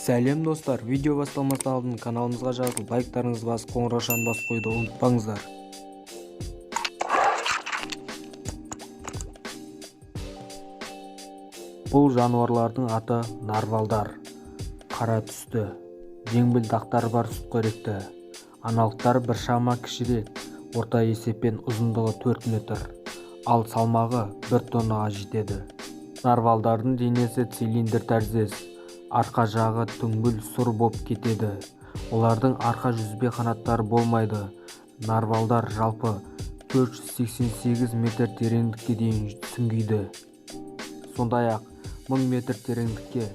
Сәлем достар, видео басталмастан алдын каналымызға жазылып, лайктарыңызды басып, қоңыраушаны басып қойды ұмытпаңыздар. Бұл жануарлардың аты нарвалдар. Қара түсті, жеңбіл бар сүтқоректі. Аналықтары біршама кішірек, орта есеппен ұзындығы 4 метр, ал салмағы 1 тоннаға жетеді. Нарвалдардың денесі цилиндр тәріздес, арқа жағы түңгіл сұр боп кетеді. Олардың арқа жүзбе қанаттары болмайды. Нарвалдар жалпы 488 метр тереңдікке дейін сүңгиді. Сондай-ақ 1000 метр тереңдікке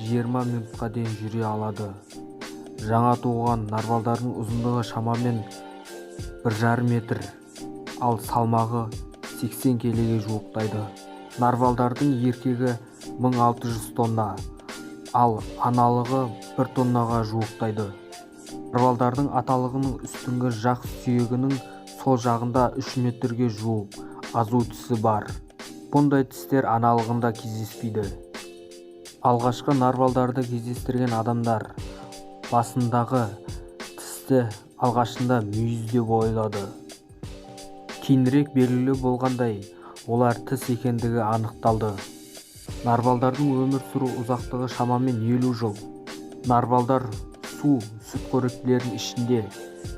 20 минутқа дейін жүре алады. Жаңа туған нарвалдардың ұзындығы шамамен 1,5 метр, ал салмағы 80 келіге жуықтайды. Нарвалдардың еркегі 1600 тонна, ал аналығы 1 тоннаға жуықтайды. Нарвалдардың аталығының үстіңгі жақ сүйегінің сол жағында 3 метрге жуық азу тісі бар. Бұндай тістер аналығында кездеспейді. Алғашқы нарвалдарды кездестірген адамдар басындағы тісті алғашында мүйіз деп ойлады. Кейінірек белгілі болғандай, олар тіс екендігі анықталды. Нарвалдардың өмір сүру ұзақтығы шамамен 50 жыл. Нарвалдар су сүтқоректілерінің ішінде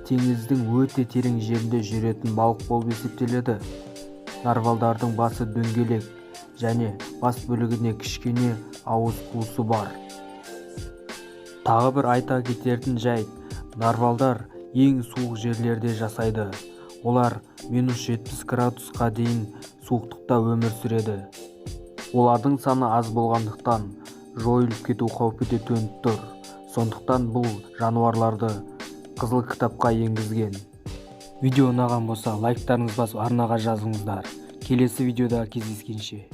теңіздің өте терең жерінде жүретін балық болып есептеледі. Нарвалдардың басы дөңгелек және бас бөлігіне кішкене ауыз қуысы бар. Тағы бір айта кететін жайт, нарвалдар ең суық жерлерде жасайды. Олар -70 градусқа дейін суықтықта өмір сүреді. Олардың саны аз болғандықтан жойылып кету қаупі де төніп тұр. Сондықтан бұл жануарларды қызыл кітапқа енгізген. Видео ұнаған болса, лайктарыңызды басып арнаға жазыңыздар. Келесі видеода кездескенше.